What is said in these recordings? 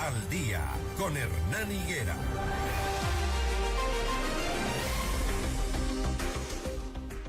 al Día con Hernán Higuera.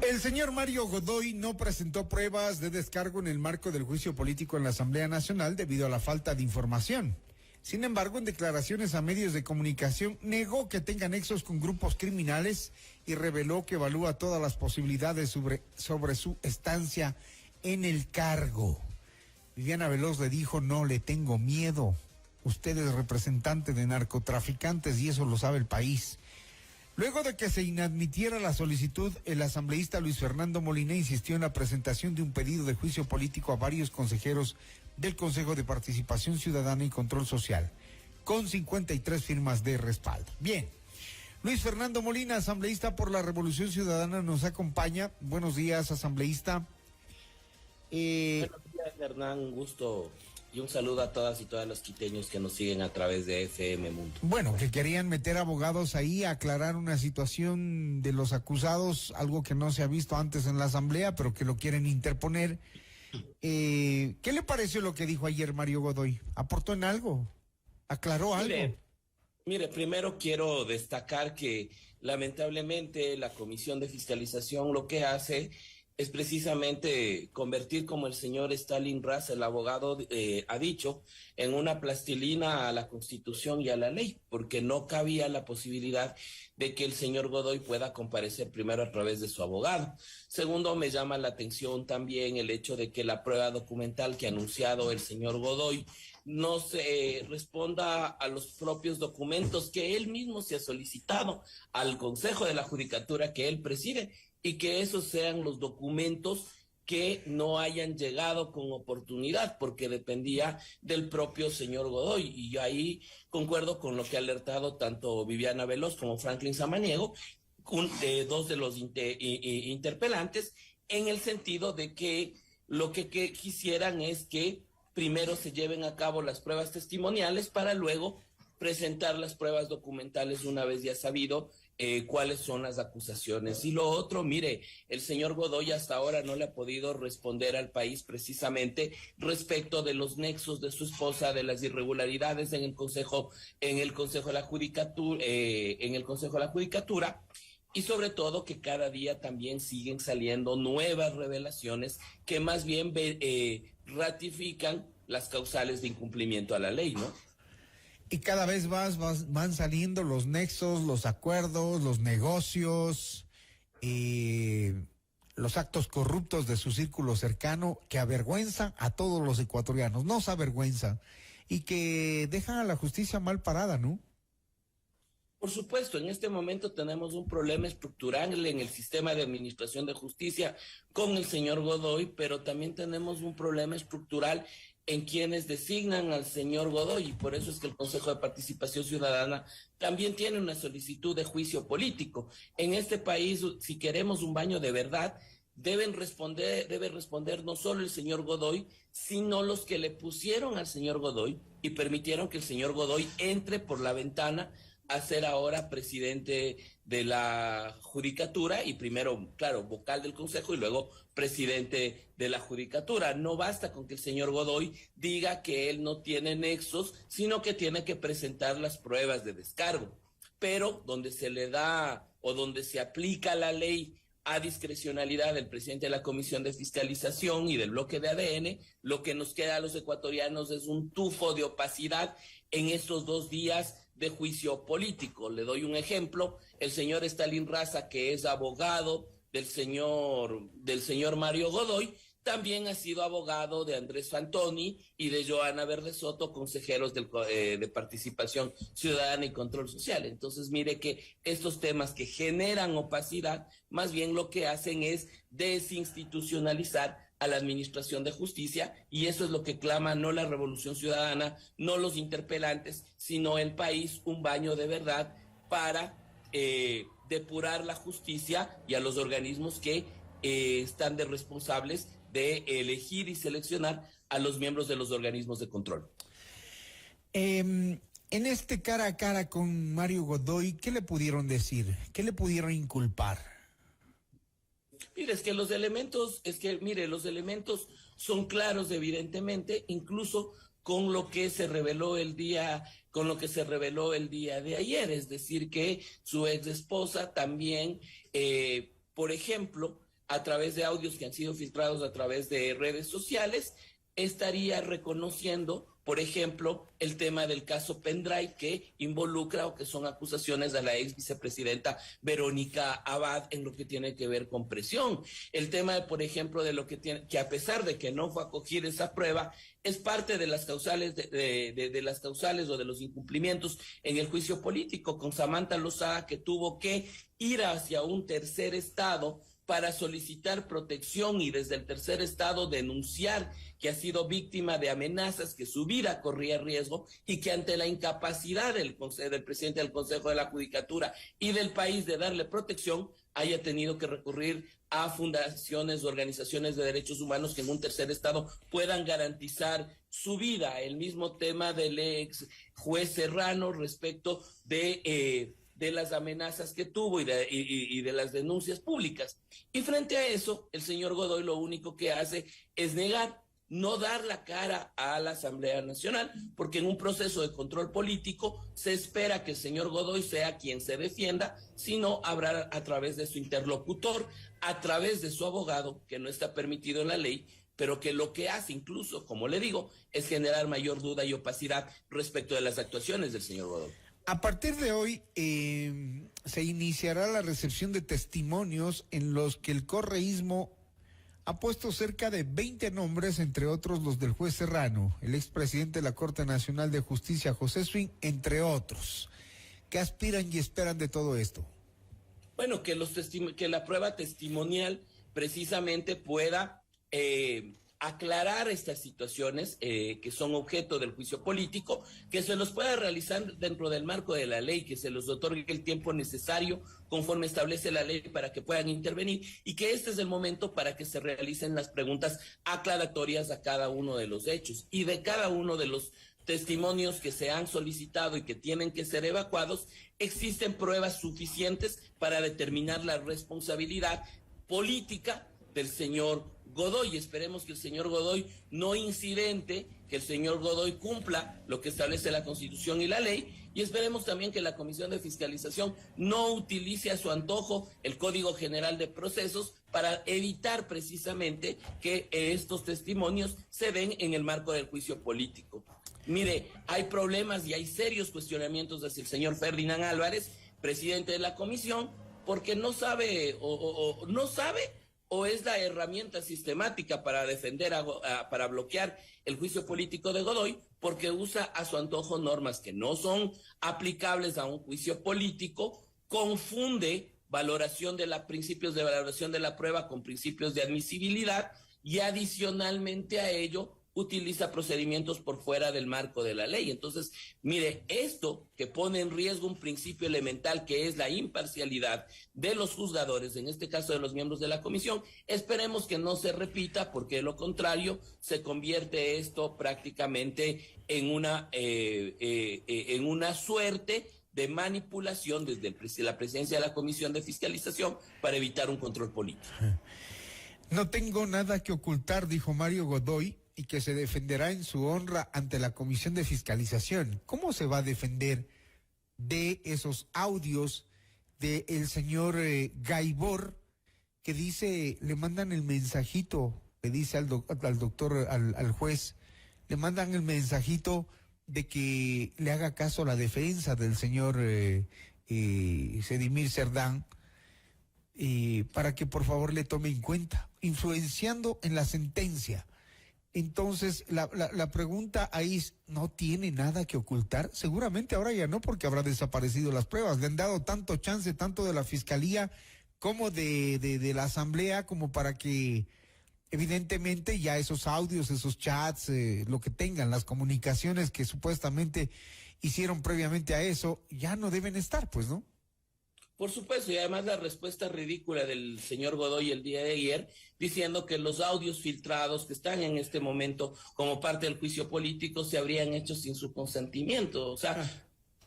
El señor Mario Godoy no presentó pruebas de descargo en el marco del juicio político en la Asamblea Nacional debido a la falta de información. Sin embargo, en declaraciones a medios de comunicación, negó que tenga nexos con grupos criminales y reveló que evalúa todas las posibilidades sobre su estancia en el cargo. Viviana Veloz le dijo: no le tengo miedo. Usted es representante de narcotraficantes y eso lo sabe el país. Luego de que se inadmitiera la solicitud, el asambleísta Luis Fernando Molina insistió en la presentación de un pedido de juicio político a varios consejeros del Consejo de Participación Ciudadana y Control Social, con 53 firmas de respaldo. Bien, Luis Fernando Molina, asambleísta por la Revolución Ciudadana, nos acompaña. Buenos días, asambleísta. Buenos días, Hernán, un gusto y un saludo a todas y todos los quiteños que nos siguen a través de FM Mundo. Bueno, que querían meter abogados ahí a aclarar una situación de los acusados, algo que no se ha visto antes en la asamblea, pero que lo quieren interponer. ¿Qué le pareció lo que dijo ayer Mario Godoy? ¿Aportó en algo? ¿Aclaró algo? Mire, primero quiero destacar que lamentablemente la Comisión de Fiscalización lo que hace es precisamente convertir, como el señor Stalin Raz, el abogado, ha dicho, en una plastilina a la Constitución y a la ley, porque no cabía la posibilidad de que el señor Godoy pueda comparecer primero a través de su abogado. Segundo, me llama la atención también el hecho de que la prueba documental que ha anunciado el señor Godoy no se responda a los propios documentos que él mismo se ha solicitado al Consejo de la Judicatura que él preside, y que esos sean los documentos que no hayan llegado con oportunidad, porque dependía del propio señor Godoy. Y yo ahí concuerdo con lo que ha alertado tanto Viviana Veloz como Franklin Samaniego, dos de los interpelantes, en el sentido de que lo que quisieran es que primero se lleven a cabo las pruebas testimoniales para luego presentar las pruebas documentales una vez ya sabido cuáles son las acusaciones. Y lo otro, mire, el señor Godoy hasta ahora no le ha podido responder al país precisamente respecto de los nexos de su esposa, de las irregularidades en el Consejo de la Judicatura, y sobre todo que cada día también siguen saliendo nuevas revelaciones que más bien ratifican las causales de incumplimiento a la ley, ¿no? Y cada vez más van saliendo los nexos, los acuerdos, los negocios, los actos corruptos de su círculo cercano que avergüenzan a todos los ecuatorianos, nos avergüenzan y que dejan a la justicia mal parada, ¿no? Por supuesto, en este momento tenemos un problema estructural en el sistema de administración de justicia con el señor Godoy, pero también tenemos un problema estructural en quienes designan al señor Godoy, y por eso es que el Consejo de Participación Ciudadana también tiene una solicitud de juicio político. En este país, si queremos un baño de verdad, debe responder no solo el señor Godoy, sino los que le pusieron al señor Godoy y permitieron que el señor Godoy entre por la ventana a ser ahora presidente de la Judicatura y primero, claro, vocal del Consejo y luego presidente de la Judicatura. No basta con que el señor Godoy diga que él no tiene nexos, sino que tiene que presentar las pruebas de descargo. Pero donde se le da o donde se aplica la ley a discrecionalidad del presidente de la Comisión de Fiscalización y del bloque de ADN, lo que nos queda a los ecuatorianos es un tufo de opacidad en estos 2 días de juicio político. Le doy un ejemplo: el señor Stalin Raza, que es abogado del señor Mario Godoy, también ha sido abogado de Andrés Fantoni y de Joana Verde Soto, consejeros de Participación Ciudadana y Control Social. Entonces, mire que estos temas que generan opacidad, más bien lo que hacen es desinstitucionalizar a la administración de justicia, y eso es lo que clama no la Revolución Ciudadana, no los interpelantes, sino el país, un baño de verdad para depurar la justicia y a los organismos que están de responsables de elegir y seleccionar a los miembros de los organismos de control. En este cara a cara con Mario Godoy, ¿qué le pudieron decir? ¿Qué le pudieron inculpar? Mire, los elementos son claros, evidentemente, incluso con lo que se reveló el día de ayer, es decir, que su ex esposa también, por ejemplo, a través de audios que han sido filtrados a través de redes sociales, estaría reconociendo, por ejemplo, el tema del caso Pendrive, que involucra o que son acusaciones a la ex vicepresidenta Verónica Abad en lo que tiene que ver con presión. El tema, por ejemplo, de lo que tiene, que a pesar de que no fue acogida esa prueba, es parte de las causales de las causales o de los incumplimientos en el juicio político con Samantha Lozada, que tuvo que ir hacia un tercer estado para solicitar protección y desde el tercer estado denunciar que ha sido víctima de amenazas, que su vida corría riesgo y que ante la incapacidad del presidente del Consejo de la Judicatura y del país de darle protección, haya tenido que recurrir a fundaciones, organizaciones de derechos humanos que en un tercer estado puedan garantizar su vida. El mismo tema del ex juez Serrano respecto de las amenazas que tuvo y de las denuncias públicas. Y frente a eso, el señor Godoy lo único que hace es negar, no dar la cara a la Asamblea Nacional, porque en un proceso de control político se espera que el señor Godoy sea quien se defienda, sino habrá a través de su interlocutor, a través de su abogado, que no está permitido en la ley, pero que lo que hace incluso, como le digo, es generar mayor duda y opacidad respecto de las actuaciones del señor Godoy. A partir de hoy se iniciará la recepción de testimonios en los que el correísmo ha puesto cerca de 20 nombres, entre otros los del juez Serrano, el expresidente de la Corte Nacional de Justicia, José Swing, entre otros. ¿Qué aspiran y esperan de todo esto? Bueno, que la prueba testimonial precisamente pueda aclarar estas situaciones que son objeto del juicio político, que se los pueda realizar dentro del marco de la ley, que se les otorgue el tiempo necesario conforme establece la ley para que puedan intervenir y que este es el momento para que se realicen las preguntas aclaratorias a cada uno de los hechos y de cada uno de los testimonios que se han solicitado y que tienen que ser evacuados. Existen pruebas suficientes para determinar la responsabilidad política del señor Godoy. Esperemos que el señor Godoy no incidente, que el señor Godoy cumpla lo que establece la Constitución y la ley, y esperemos también que la Comisión de Fiscalización no utilice a su antojo el Código General de Procesos para evitar precisamente que estos testimonios se den en el marco del juicio político. Mire, hay problemas y hay serios cuestionamientos hacia el señor Ferdinand Álvarez, presidente de la comisión, porque no sabe o es la herramienta sistemática para defender, para bloquear el juicio político de Godoy, porque usa a su antojo normas que no son aplicables a un juicio político, confunde principios de valoración de la prueba con principios de admisibilidad y adicionalmente a ello utiliza procedimientos por fuera del marco de la ley. Entonces, mire, esto que pone en riesgo un principio elemental que es la imparcialidad de los juzgadores, en este caso de los miembros de la comisión, esperemos que no se repita, porque de lo contrario se convierte esto prácticamente en una suerte de manipulación desde la presidencia de la Comisión de Fiscalización para evitar un control político. No tengo nada que ocultar, dijo Mario Godoy, y que se defenderá en su honra ante la Comisión de Fiscalización. ¿Cómo se va a defender de esos audios del señor Gaibor, que dice, le mandan el mensajito, le dice al doctor, al juez, le mandan el mensajito de que le haga caso a la defensa del señor Sedimir Cerdán, para que por favor le tome en cuenta, influenciando en la sentencia? Entonces, la pregunta ahí es, ¿no tiene nada que ocultar? Seguramente ahora ya no, porque habrá desaparecido las pruebas. Le han dado tanto chance, tanto de la Fiscalía como de la Asamblea, como para que evidentemente ya esos audios, esos chats, lo que tengan, las comunicaciones que supuestamente hicieron previamente a eso, ya no deben estar, pues, ¿no? Por supuesto, y además la respuesta ridícula del señor Godoy el día de ayer, diciendo que los audios filtrados que están en este momento como parte del juicio político se habrían hecho sin su consentimiento. O sea,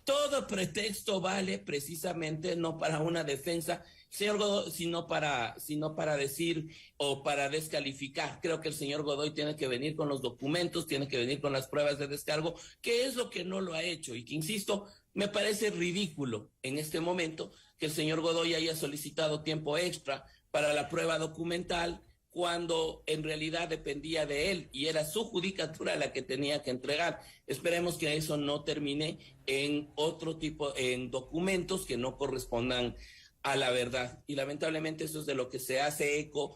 Todo pretexto vale precisamente no para una defensa, señor Godoy, sino para decir o para descalificar. Creo que el señor Godoy tiene que venir con los documentos, tiene que venir con las pruebas de descargo, que es lo que no lo ha hecho y que, insisto, me parece ridículo en este momento que el señor Godoy haya solicitado tiempo extra para la prueba documental, cuando en realidad dependía de él y era su judicatura la que tenía que entregar. Esperemos que eso no termine en otro tipo, en documentos que no correspondan a la verdad. Y lamentablemente eso es de lo que se hace eco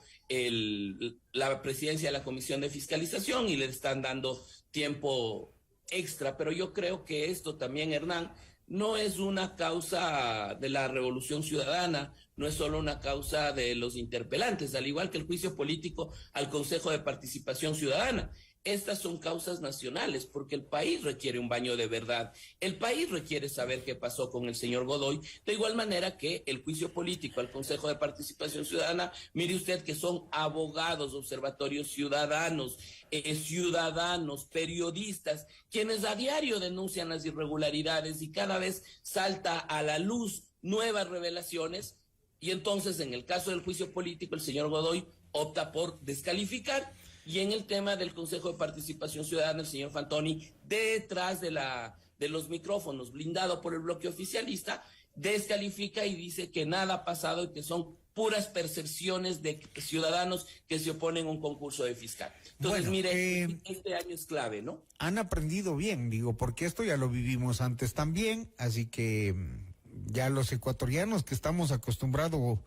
la presidencia de la Comisión de Fiscalización y le están dando tiempo extra. Pero yo creo que esto también, Hernán, no es una causa de la Revolución Ciudadana, no es solo una causa de los interpelantes, al igual que el juicio político al Consejo de Participación Ciudadana. Estas son causas nacionales porque el país requiere un baño de verdad. El país requiere saber qué pasó con el señor Godoy, de igual manera que el juicio político al Consejo de Participación Ciudadana. Mire usted que son abogados, observatorios ciudadanos, ciudadanos, periodistas, quienes a diario denuncian las irregularidades y cada vez salta a la luz nuevas revelaciones. Y entonces, en el caso del juicio político, el señor Godoy opta por descalificar. Y en el tema del Consejo de Participación Ciudadana, el señor Fantoni, detrás de los micrófonos, blindado por el bloque oficialista, descalifica y dice que nada ha pasado y que son puras percepciones de ciudadanos que se oponen a un concurso de fiscal. Entonces, bueno, mire, este año es clave, ¿no? Han aprendido bien, digo, porque esto ya lo vivimos antes también, así que ya los ecuatorianos que estamos acostumbrados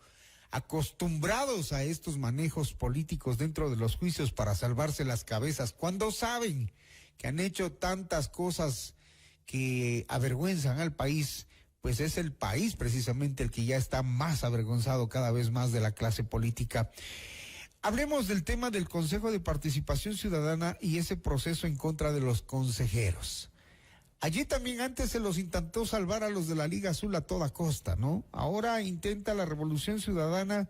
a estos manejos políticos dentro de los juicios para salvarse las cabezas, cuando saben que han hecho tantas cosas que avergüenzan al país, pues es el país precisamente el que ya está más avergonzado cada vez más de la clase política. Hablemos del tema del Consejo de Participación Ciudadana y ese proceso en contra de los consejeros. Allí también antes se los intentó salvar a los de la Liga Azul a toda costa, ¿no? Ahora intenta la Revolución Ciudadana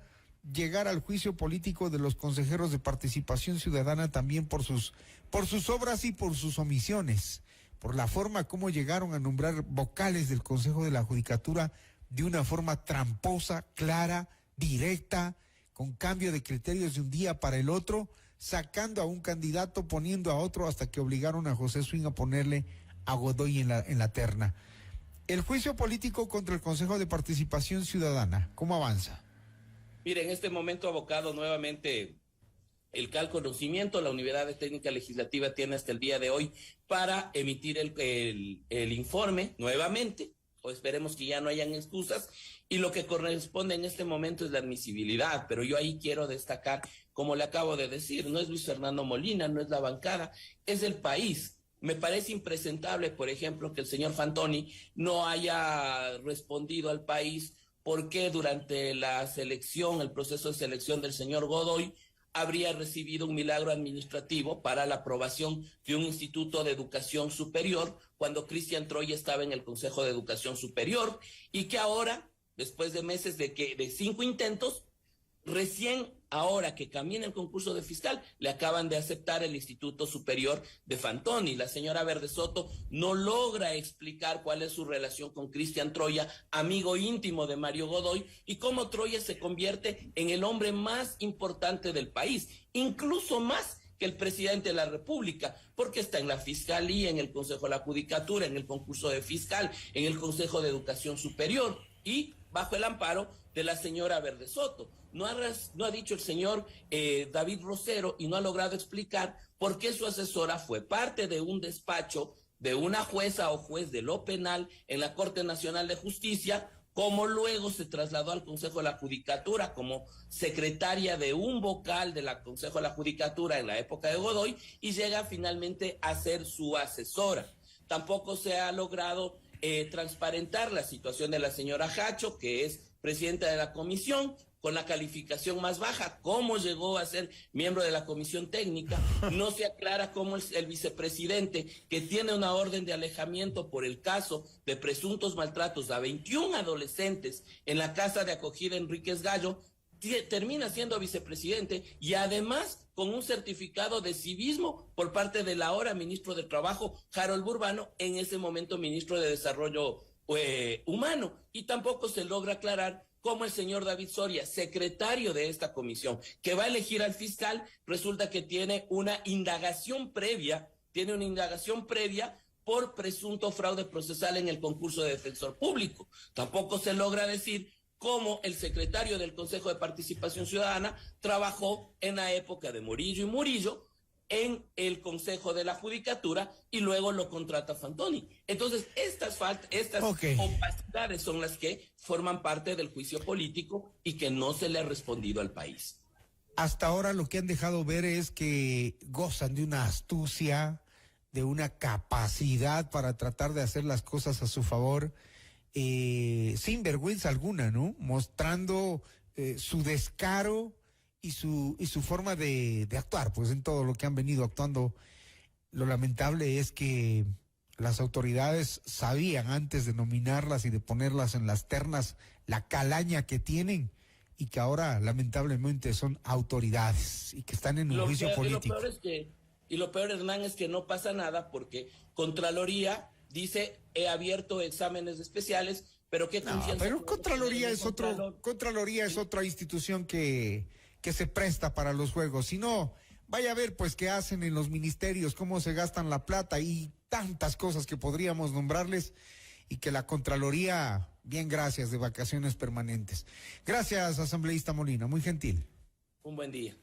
llegar al juicio político de los consejeros de Participación Ciudadana también por sus obras y por sus omisiones, por la forma como llegaron a nombrar vocales del Consejo de la Judicatura de una forma tramposa, clara, directa, con cambio de criterios de un día para el otro, sacando a un candidato, poniendo a otro, hasta que obligaron a José Swing a ponerle a Godoy en la terna. El juicio político contra el Consejo de Participación Ciudadana, ¿cómo avanza? Mire, en este momento abocado nuevamente el conocimiento, la Unidad de Técnica Legislativa tiene hasta el día de hoy para emitir el informe nuevamente, o esperemos que ya no hayan excusas, y lo que corresponde en este momento es la admisibilidad, pero yo ahí quiero destacar, como le acabo de decir, no es Luis Fernando Molina, no es la bancada, es el país. Me parece impresentable, por ejemplo, que el señor Fantoni no haya respondido al país por qué durante la selección, el proceso de selección del señor Godoy, habría recibido un milagro administrativo para la aprobación de un instituto de educación superior cuando Cristian Troya estaba en el Consejo de Educación Superior y que ahora, después de meses de 5 intentos, recién ahora que camina el concurso de fiscal, le acaban de aceptar el Instituto Superior de Fantoni. La señora Verde Soto no logra explicar cuál es su relación con Cristian Troya, amigo íntimo de Mario Godoy, y cómo Troya se convierte en el hombre más importante del país, incluso más que el presidente de la República, porque está en la Fiscalía, en el Consejo de la Judicatura, en el concurso de fiscal, en el Consejo de Educación Superior y bajo el amparo de la señora Verde Soto. No ha dicho el señor David Rosero y no ha logrado explicar por qué su asesora fue parte de un despacho de una jueza o juez de lo penal en la Corte Nacional de Justicia, como luego se trasladó al Consejo de la Judicatura como secretaria de un vocal de la Consejo de la Judicatura en la época de Godoy y llega finalmente a ser su asesora. Tampoco se ha logrado transparentar la situación de la señora Hacho, que es presidenta de la comisión, con la calificación más baja. ¿Cómo llegó a ser miembro de la comisión técnica? No se aclara cómo el vicepresidente, que tiene una orden de alejamiento por el caso de presuntos maltratos a 21 adolescentes en la casa de acogida Enríquez Gallo, termina siendo vicepresidente y además con un certificado de civismo por parte del ahora ministro de Trabajo, Harold Burbano, en ese momento ministro de Desarrollo Humano. Y tampoco se logra aclarar cómo el señor David Soria, secretario de esta comisión, que va a elegir al fiscal, resulta que tiene una indagación previa por presunto fraude procesal en el concurso de defensor público. Tampoco se logra decir cómo el secretario del Consejo de Participación Ciudadana trabajó en la época de Murillo y Murillo en el Consejo de la Judicatura y luego lo contrata Fantoni. Entonces, estas opacidades son las que forman parte del juicio político y que no se le ha respondido al país. Hasta ahora lo que han dejado ver es que gozan de una astucia, de una capacidad para tratar de hacer las cosas a su favor, sin vergüenza alguna, ¿no? Mostrando su descaro y su forma de actuar, pues en todo lo que han venido actuando. Lo lamentable es que las autoridades sabían antes de nominarlas y de ponerlas en las ternas la calaña que tienen y que ahora lamentablemente son autoridades y que están en un juicio político. Y lo peor, Hernán, es que no pasa nada porque Contraloría dice, he abierto exámenes especiales, pero ¿qué confianza? Pero Contraloría es otra institución que se presta para los juegos. Si no, vaya a ver pues qué hacen en los ministerios, cómo se gastan la plata y tantas cosas que podríamos nombrarles, y que la Contraloría, bien, gracias, de vacaciones permanentes. Gracias, asambleísta Molina, muy gentil. Un buen día.